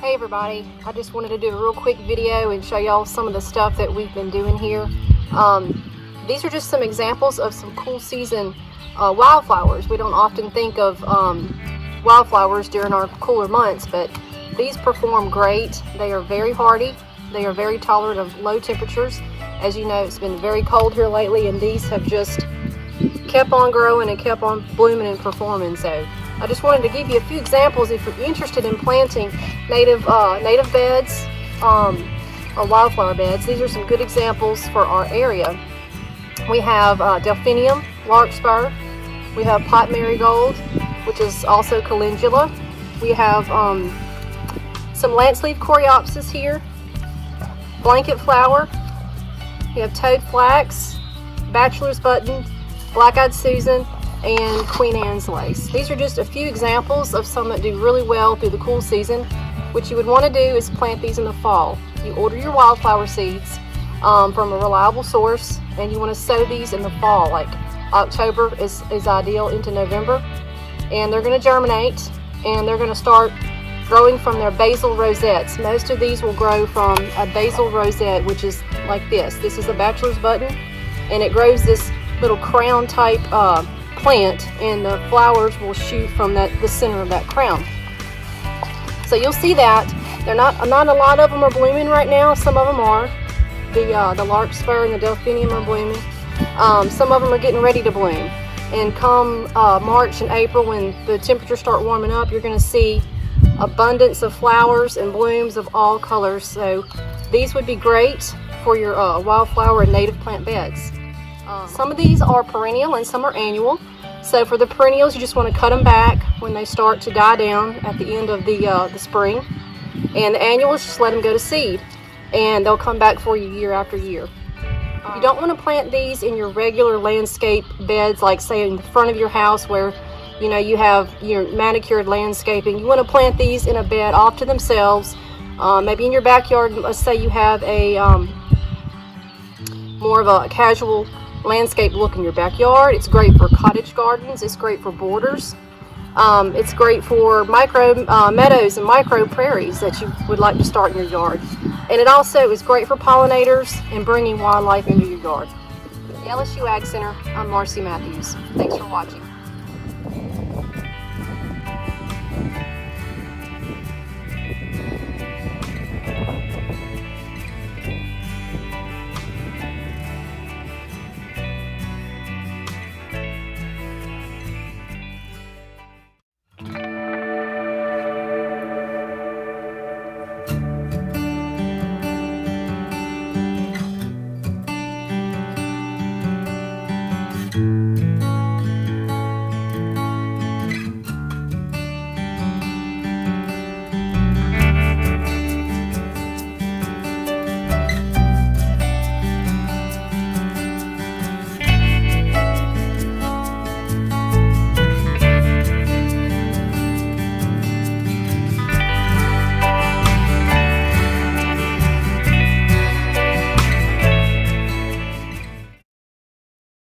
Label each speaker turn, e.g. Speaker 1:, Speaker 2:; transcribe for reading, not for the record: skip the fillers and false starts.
Speaker 1: Hey everybody, I just wanted to do a real quick video and show y'all some of the stuff that we've been doing here. These are just some examples of some cool season wildflowers. We don't often think of wildflowers during our cooler months, but these perform great. They are very hardy. They are very tolerant of low temperatures. As you know, it's been very cold here lately, and these have just kept on growing and kept on blooming and performing. So I just wanted to give you a few examples if you're interested in planting native beds or wildflower beds. These are some good examples for our area. We have delphinium, larkspur. We have pot marigold, which is also calendula. We have some lance-leaf coreopsis here, blanket flower. We have toad flax, bachelor's button, black-eyed Susan, and Queen Anne's lace. These are just a few examples of some that do really well through the cool season. What you would want to do is plant these in the fall. You order your wildflower seeds from a reliable source, and you want to sow these in the fall. Like October is ideal into November, and they're going to germinate and they're going to start growing from their basal rosettes. Most of these will grow from a basal rosette, which is like this. This is a bachelor's button, and it grows this little crown type plant, and the flowers will shoot from the center of that crown. So you'll see that not a lot of them are blooming right now. Some of them are. The larkspur and the delphinium are blooming. Some of them are getting ready to bloom, and come March and April, when the temperatures start warming up, you're going to see abundance of flowers and blooms of all colors. So these would be great for your wildflower and native plant beds. Some of these are perennial and some are annual. So for the perennials, you just want to cut them back when they start to die down at the end of the spring. And the annuals, just let them go to seed, and they'll come back for you year after year. You don't want to plant these in your regular landscape beds, like say in the front of your house where you have your manicured landscaping. You want to plant these in a bed off to themselves, maybe in your backyard. Let's say you have a more of a casual landscape look in your backyard. It's great for cottage gardens. It's great for borders. It's great for micro meadows and micro prairies that you would like to start in your yard. And it also is great for pollinators and bringing wildlife into your yard. The LSU Ag Center, I'm Marcy Matthews. Thanks for watching.